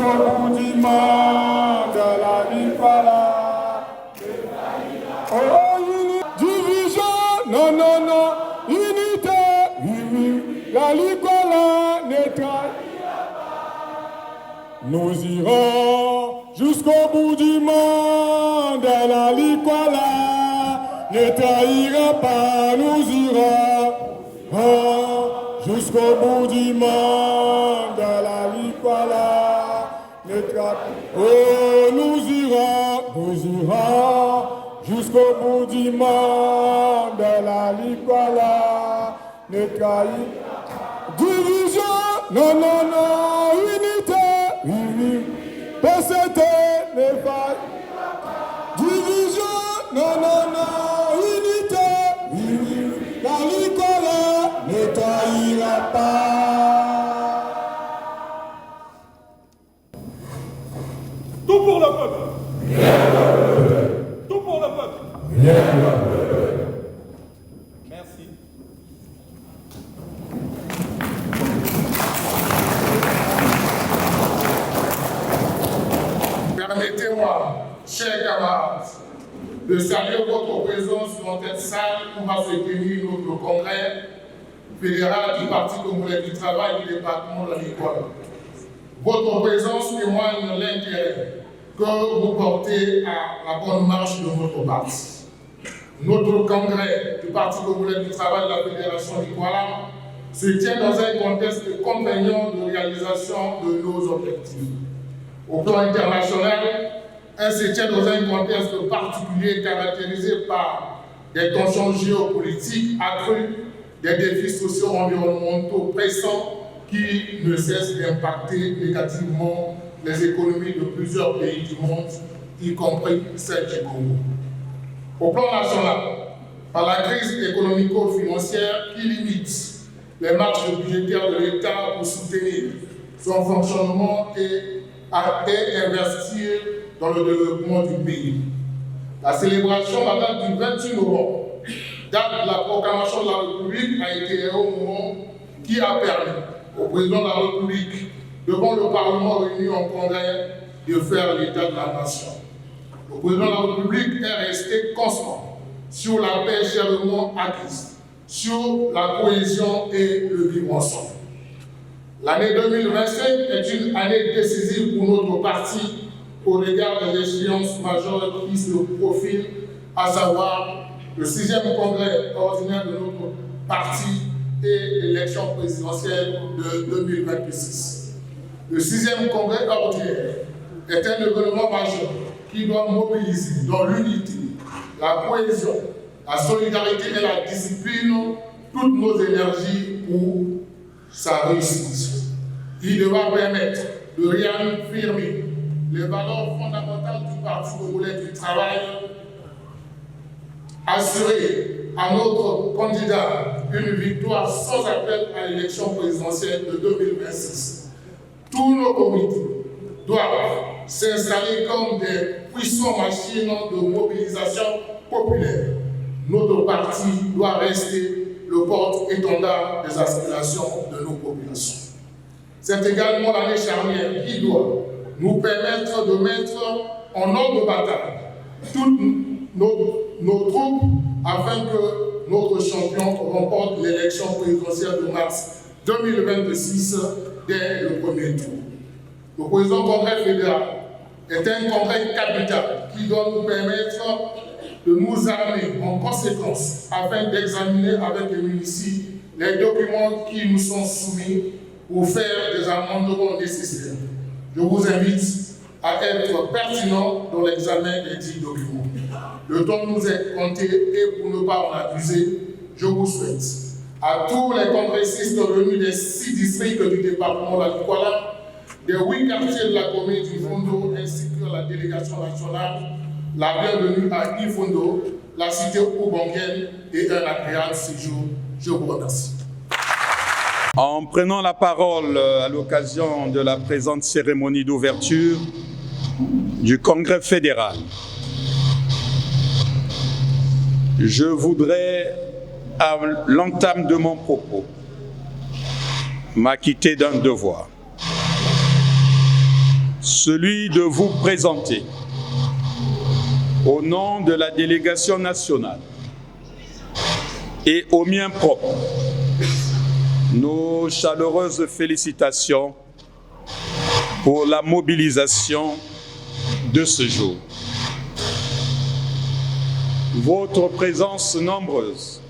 jusqu'au bout du monde, la vie voilà. Oh, division, non, non, non, unité, oui, oui, la vie voilà, nettoie. Nous irons jusqu'au bout du monde, la vie voilà, ne trahira pas, nous irons jusqu'au bout du monde, la vie voilà, ne trahira pas. Oh, nous irons jusqu'au bout du monde, la vie voilà, ne trahira pas. Division, non, non, non, unité. PCT n'est pas division, non, non, non, unité, la Nicolas ne trahira pas. Tout pour le peuple. Tout pour le peuple. Merci. Permettez-moi, chers camarades, de saluer votre présence dans cette salle où va se tenir notre congrès fédéral du Parti congolais du travail du département de la Nicolas. Votre présence témoigne de l'intérêt que vous portez à la bonne marche de notre parti. Notre congrès du Parti congolais du travail de la Fédération Nicolas se tient dans un contexte contraignant de réalisation de nos objectifs. Au plan international, elle se tient dans un contexte particulier caractérisé par des tensions géopolitiques accrues, des défis socio-environnementaux pressants qui ne cessent d'impacter négativement les économies de plusieurs pays du monde, y compris celle du Congo. Au plan national, par la crise économico-financière qui limite les marges budgétaires de l'État pour soutenir son fonctionnement et investir dans le développement du pays. La célébration, la date du 28 novembre, date de la proclamation de la République, a été un moment qui a permis au président de la République, devant le Parlement réuni en congrès, de faire l'état de la nation. Le président de la République est resté constant sur la paix chèrement acquise, sur la cohésion et le vivre ensemble. L'année 2025 est une année décisive pour notre parti au regard des échéances majeures qui se profilent, à savoir le 6e congrès ordinaire de notre parti et l'élection présidentielle de 2026. Le 6e congrès ordinaire est un événement majeur qui doit mobiliser dans l'unité, la cohésion, la solidarité et la discipline toutes nos énergies pour sa réussite. Il devra permettre de réaffirmer les valeurs fondamentales du Parti congolais du travail, assurer à notre candidat une victoire sans appel à l'élection présidentielle de 2026. Tous nos comités doivent s'installer comme des puissantes machines de mobilisation populaire. Notre parti doit rester le porte-étendard des aspirations de nos populations. C'est également l'année charnière qui doit nous permettre de mettre en ordre de bataille toutes nos troupes afin que notre champion remporte l'élection présidentielle de mars 2026 dès le premier tour. Le président congrès fédéral est un congrès capital qui doit nous permettre de nous armer en conséquence afin d'examiner avec les ministres les documents qui nous sont soumis pour faire des amendements nécessaires. Je vous invite à être pertinent dans l'examen des 10 documents. Le temps nous est compté et pour ne pas en abuser, je vous souhaite à tous les congressistes venus des 6 districts du département de la Nicolas, des 8 quartiers de la commune d'Ifondo ainsi que la délégation nationale, la bienvenue à Ifondo, la cité Oubanguel et un agréable séjour. Je vous remercie. En prenant la parole à l'occasion de la présente cérémonie d'ouverture du Congrès fédéral, je voudrais, à l'entame de mon propos, m'acquitter d'un devoir. celui de vous présenter, au nom de la délégation nationale et au mien propre, nos chaleureuses félicitations pour la mobilisation de ce jour. Votre présence nombreuse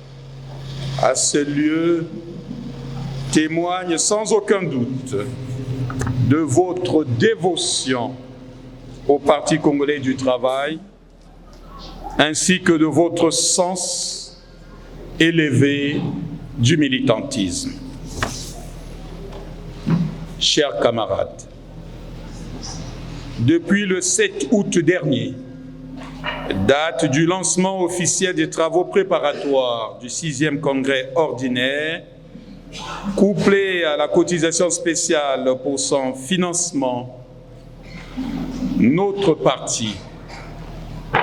à ce lieu témoigne sans aucun doute de votre dévotion au Parti congolais du travail, ainsi que de votre sens élevé du militantisme. Chers camarades, depuis le 7 août dernier, date du lancement officiel des travaux préparatoires du 6e congrès ordinaire, couplé à la cotisation spéciale pour son financement, notre parti,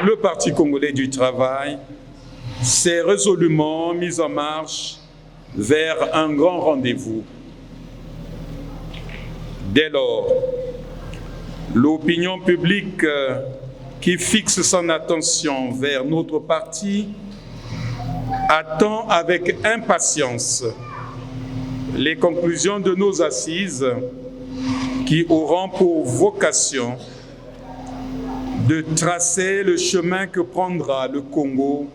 le Parti congolais du travail, s'est résolument mis en marche vers un grand rendez-vous. Dès lors, l'opinion publique qui fixe son attention vers notre parti attend avec impatience les conclusions de nos assises qui auront pour vocation de tracer le chemin que prendra le Congo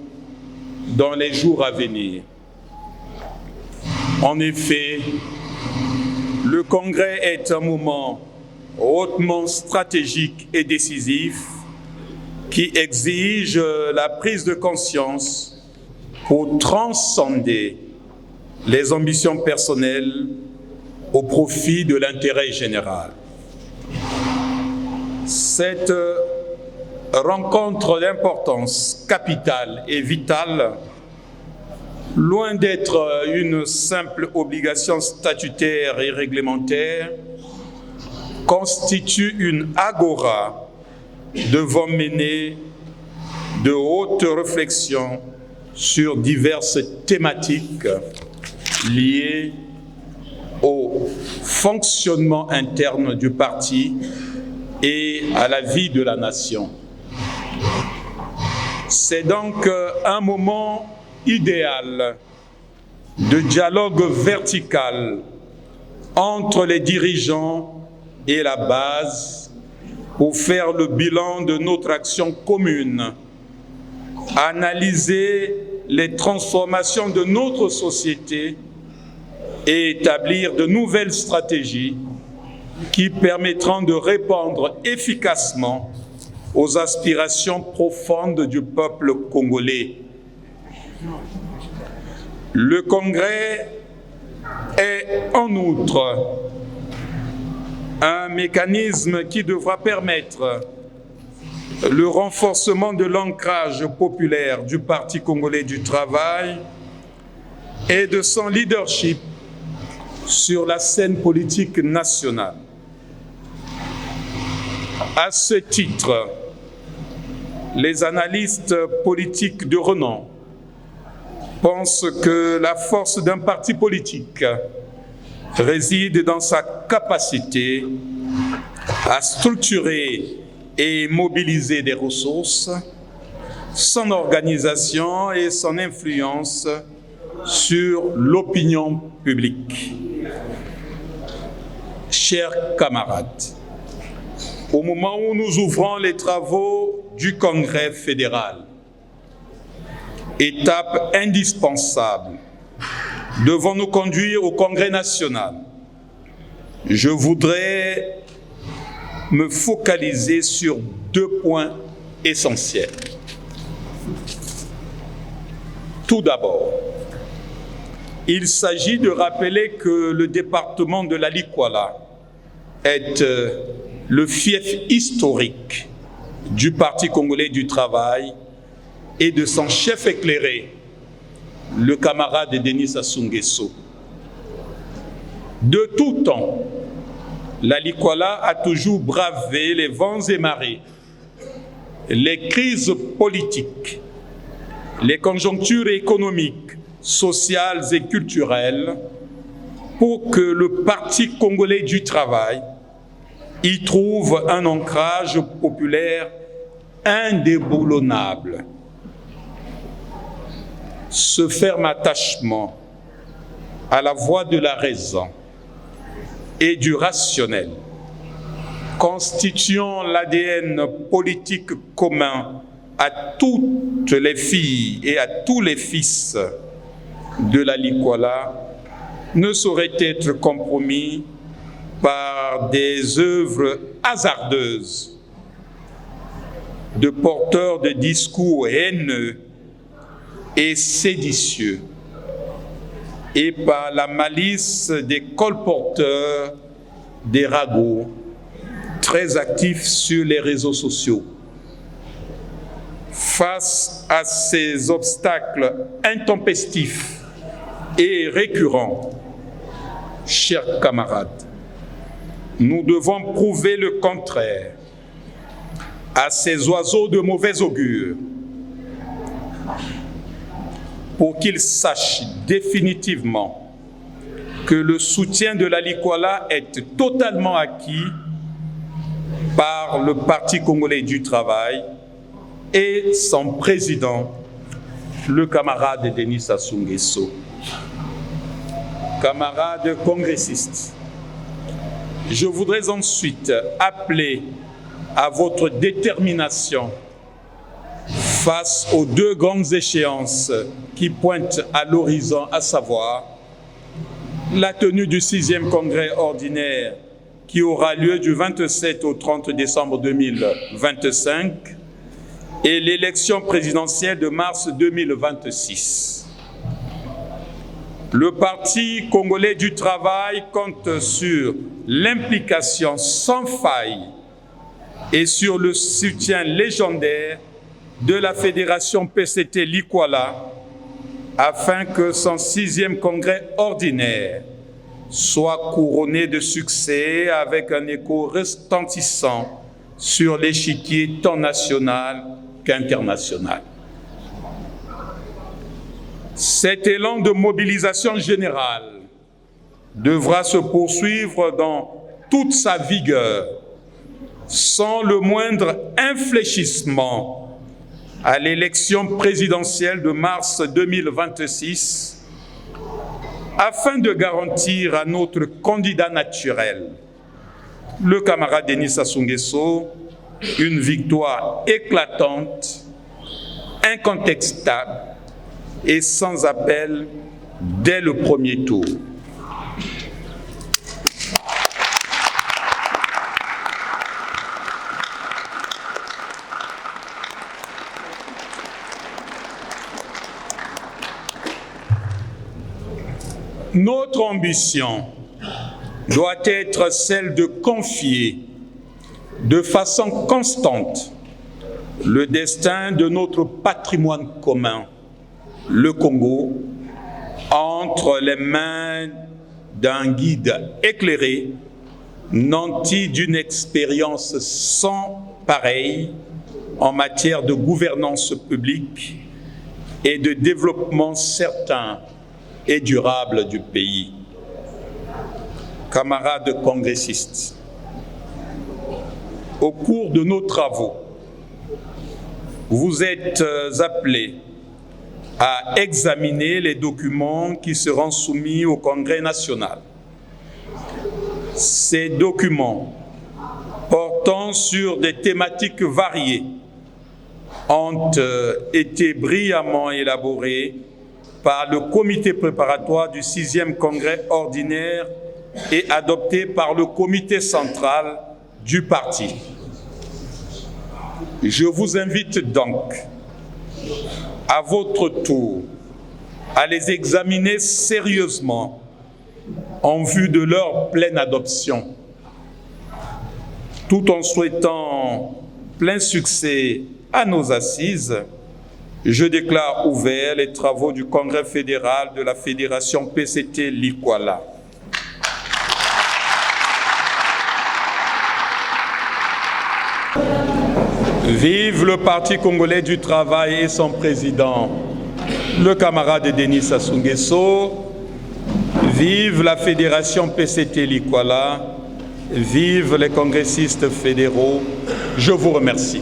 dans les jours à venir. En effet, le Congrès est un moment hautement stratégique et décisif qui exige la prise de conscience pour transcender les ambitions personnelles au profit de l'intérêt général. Cette rencontre d'importance capitale et vitale, loin d'être une simple obligation statutaire et réglementaire, constitue une agora devant mener de hautes réflexions sur diverses thématiques liées au fonctionnement interne du parti et à la vie de la nation. C'est donc un moment idéal de dialogue vertical entre les dirigeants et la base pour faire le bilan de notre action commune, analyser les transformations de notre société et établir de nouvelles stratégies qui permettront de répondre efficacement aux aspirations profondes du peuple congolais. Le Congrès est en outre un mécanisme qui devra permettre le renforcement de l'ancrage populaire du Parti congolais du travail et de son leadership sur la scène politique nationale. À ce titre, les analystes politiques de renom pensent que la force d'un parti politique réside dans sa capacité à structurer et mobiliser des ressources, son organisation et son influence sur l'opinion publique. Chers camarades, au moment où nous ouvrons les travaux du Congrès fédéral, étape indispensable devant nous conduire au Congrès national, je voudrais me focaliser sur 2 points essentiels. Tout d'abord, il s'agit de rappeler que le département de la Likwala est le fief historique du Parti congolais du travail et de son chef éclairé, le camarade Denis Sassou Nguesso. De tout temps, la Likwala a toujours bravé les vents et marées, les crises politiques, les conjonctures économiques, sociales et culturelles pour que le Parti congolais du travail y trouve un ancrage populaire indéboulonnable. Ce ferme attachement à la voie de la raison et du rationnel, constituant l'ADN politique commun à toutes les filles et à tous les fils de la Likwala, ne saurait être compromis par des œuvres hasardeuses de porteurs de discours haineux et séditieux, et par la malice des colporteurs des ragots très actifs sur les réseaux sociaux. Face à ces obstacles intempestifs et récurrents, chers camarades, nous devons prouver le contraire à ces oiseaux de mauvais augure pour qu'ils sachent définitivement que le soutien de la Likwala est totalement acquis par le Parti congolais du travail et son président, le camarade Denis Sassou Nguesso. Camarades congressistes, je voudrais ensuite appeler à votre détermination face aux deux grandes échéances qui pointent à l'horizon, à savoir la tenue du 6e congrès ordinaire qui aura lieu du 27 au 30 décembre 2025 et l'élection présidentielle de mars 2026. Le Parti congolais du travail compte sur l'implication sans faille et sur le soutien légendaire de la Fédération PCT Likwala afin que son 6e congrès ordinaire soit couronné de succès avec un écho retentissant sur l'échiquier tant national qu'international. Cet élan de mobilisation générale devra se poursuivre dans toute sa vigueur, sans le moindre infléchissement à l'élection présidentielle de mars 2026, afin de garantir à notre candidat naturel, le camarade Denis Sassou Nguesso, une victoire éclatante, incontestable et sans appel dès le premier tour. Notre ambition doit être celle de confier de façon constante le destin de notre patrimoine commun, le Congo, entre les mains d'un guide éclairé, nanti d'une expérience sans pareille en matière de gouvernance publique et de développement certain et durable du pays. Camarades congressistes, au cours de nos travaux, vous êtes appelés à examiner les documents qui seront soumis au Congrès national. Ces documents, portant sur des thématiques variées, ont été brillamment élaborés par le comité préparatoire du 6e congrès ordinaire et adoptés par le comité central du parti. Je vous invite donc, à votre tour, à les examiner sérieusement en vue de leur pleine adoption, tout en souhaitant plein succès à nos assises. Je déclare ouverts les travaux du Congrès fédéral de la Fédération PCT Likwala. Vive le Parti congolais du travail et son président, le camarade Denis Sassou Nguesso. Vive la Fédération PCT Likwala. Vive les congressistes fédéraux. Je vous remercie.